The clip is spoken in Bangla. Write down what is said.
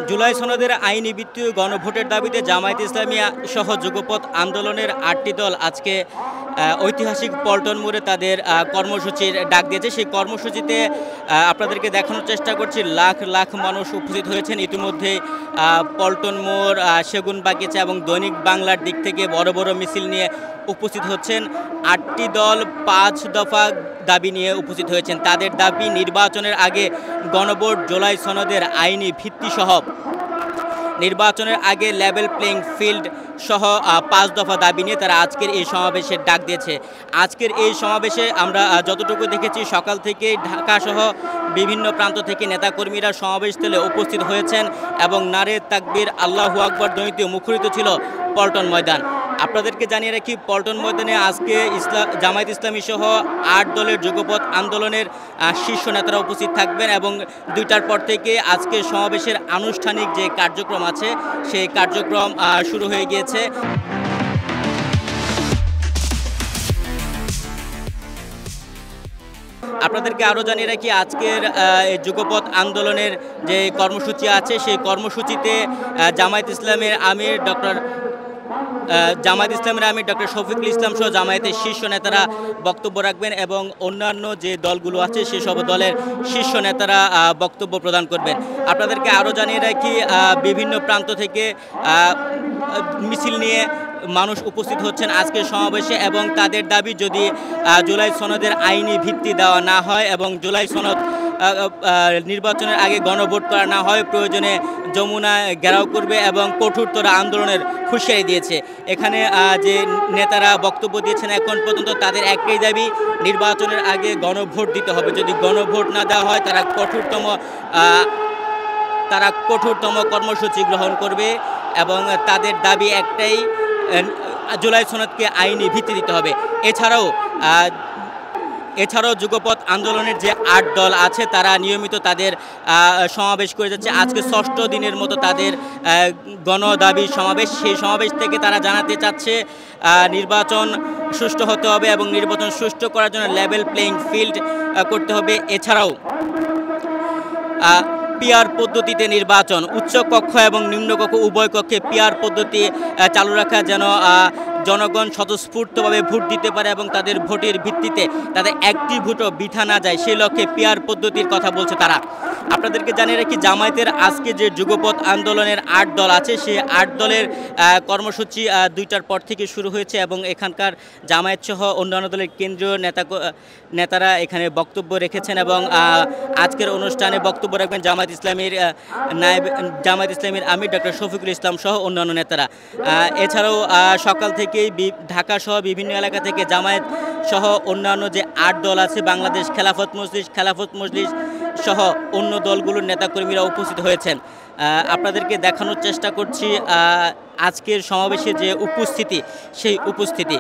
জুলাই সনদের আইনি ভিত্তিক গণভোটের দাবিতে জামায়াত ইসলামী সহ যুগপৎ আন্দোলনের ৮টি দল আজকে ঐতিহাসিক পল্টন মোড়ে তাদের কর্মসূচির ডাক দিয়েছে। সেই কর্মসূচিতে আপনাদেরকে দেখানোর চেষ্টা করছি, লাখ লাখ মানুষ উপস্থিত হয়েছেন ইতিমধ্যে। পল্টন মোড়, সেগুনবাগিচা এবং দৈনিক বাংলার দিক থেকে বড় বড় মিছিল নিয়ে উপস্থিত হচ্ছেন। ৮টি দল ৫ দফা দাবি নিয়ে উপস্থিত হয়েছেন। তাদের দাবি নির্বাচনের আগে গণভোট, জুলাই সনদের আইনি ভিত্তিসহ নির্বাচনের আগে লেভেল প্লেইং ফিল্ড সহ ৫ দফা দাবি নিয়ে তারা আজকের এই সমাবেশের ডাক দিয়েছে। আজকের এই সমাবেশে আমরা যতটুকু দেখেছি, সকাল থেকে ঢাকা সহ বিভিন্ন প্রান্ত থেকে নেতাকর্মীরা সমাবেশস্থলে উপস্থিত হয়েছেন এবং নারে তাকবীর, আল্লাহু আকবার ধ্বনিতে মুখরিত ছিল পল্টন ময়দান। আপনাদেরকে জানিয়ে রাখি, পল্টন ময়দানে আজকে জামায়াত ইসলামী সহ ৮ দলের যুগপৎ আন্দোলনের শীর্ষ নেতারা উপস্থিত থাকবেন এবং ২টার পর থেকে আজকে সমাবেশের আনুষ্ঠানিক যে কার্যক্রম আছে সেই কার্যক্রম শুরু হয়ে গিয়েছে। আপনাদেরকে আরও জানিয়ে রাখি, আজকের যুগপৎ আন্দোলনের যে কর্মসূচি আছে সেই কর্মসূচিতে জামায়াত ইসলামের আমির ডক্টর শফিকুল ইসলাম সহ জামায়াতের শীর্ষ নেতারা বক্তব্য রাখবেন এবং অন্যান্য যে দলগুলো আছে সেসব দলের শীর্ষ নেতারা বক্তব্য প্রদান করবেন। আপনাদেরকে আরও জানিয়ে রাখি, বিভিন্ন প্রান্ত থেকে মিছিল নিয়ে মানুষ উপস্থিত হচ্ছেন আজকের সমাবেশে এবং তাদের দাবি, যদি জুলাই সনদের আইনি ভিত্তি দেওয়া না হয় এবং জুলাই সনদ নির্বাচনের আগে গণভোট করা না হয়, প্রয়োজনে যমুনা ঘেরাও করবে এবং কঠোরতর আন্দোলনের হুঁশিয়ারি দিয়েছে। এখানে যে নেতারা বক্তব্য দিয়েছেন এখন পর্যন্ত, তাদের একটাই দাবি, নির্বাচনের আগে গণভোট দিতে হবে। যদি গণভোট না দেওয়া হয় তারা কঠোরতম কর্মসূচি গ্রহণ করবে এবং তাদের দাবি একটাই, জুলাই সনদকে আইনি ভিত্তি দিতে হবে। এছাড়াও যুগপৎ আন্দোলনের যে ৮ দল আছে তারা নিয়মিত তাদের সমাবেশ করে যাচ্ছে। আজকে ৬ষ্ঠ দিনের মতো তাদের গণদাবি সমাবেশ। সেই সমাবেশ থেকে তারা জানাতে চাচ্ছে নির্বাচন সুষ্ঠু হতে হবে এবং নির্বাচন সুষ্ঠু করার জন্য লেভেল প্লেইং ফিল্ড করতে হবে। এছাড়াও পিআর পদ্ধতিতে নির্বাচন, উচ্চ কক্ষ এবং নিম্ন কক্ষ উভয় কক্ষে পিআর পদ্ধতি চালু রাখা, যেন জনগণ স্বতঃস্ফূর্তভাবে ভোট দিতে পারে এবং তাদের ভোটের ভিত্তিতে তাদের একটি ভোটও বৃথা না যায়, সেই লক্ষ্যে পিআর পদ্ধতির কথা বলছে তারা। আপনাদেরকে জানিয়ে রাখি, জামায়াতের আজকে যে যুগপৎ আন্দোলনের ৮ দল আছে সেই ৮ দলের কর্মসূচি ২টার পর থেকে শুরু হয়েছে এবং এখানকার জামায়াত সহ অন্যান্য দলের কেন্দ্রীয় নেতারা এখানে বক্তব্য রেখেছেন এবং আজকের অনুষ্ঠানে বক্তব্য রাখবেন জামায়াত ইসলামীর আমির ডক্টর শফিকুল ইসলাম সহ অন্যান্য নেতারা। এছাড়াও সকাল থেকেই ঢাকা সহ বিভিন্ন এলাকা থেকে জামায়াত সহ অন্যান্য যে ৮ দল আছে, বাংলাদেশ খেলাফত মজলিস সহ অন্য দলগুলোর নেতাকর্মীরা উপস্থিত হয়েছেন। আপনাদেরকে দেখানোর চেষ্টা করছি আজকের সমাবেশে যে উপস্থিতি, সেই উপস্থিতি।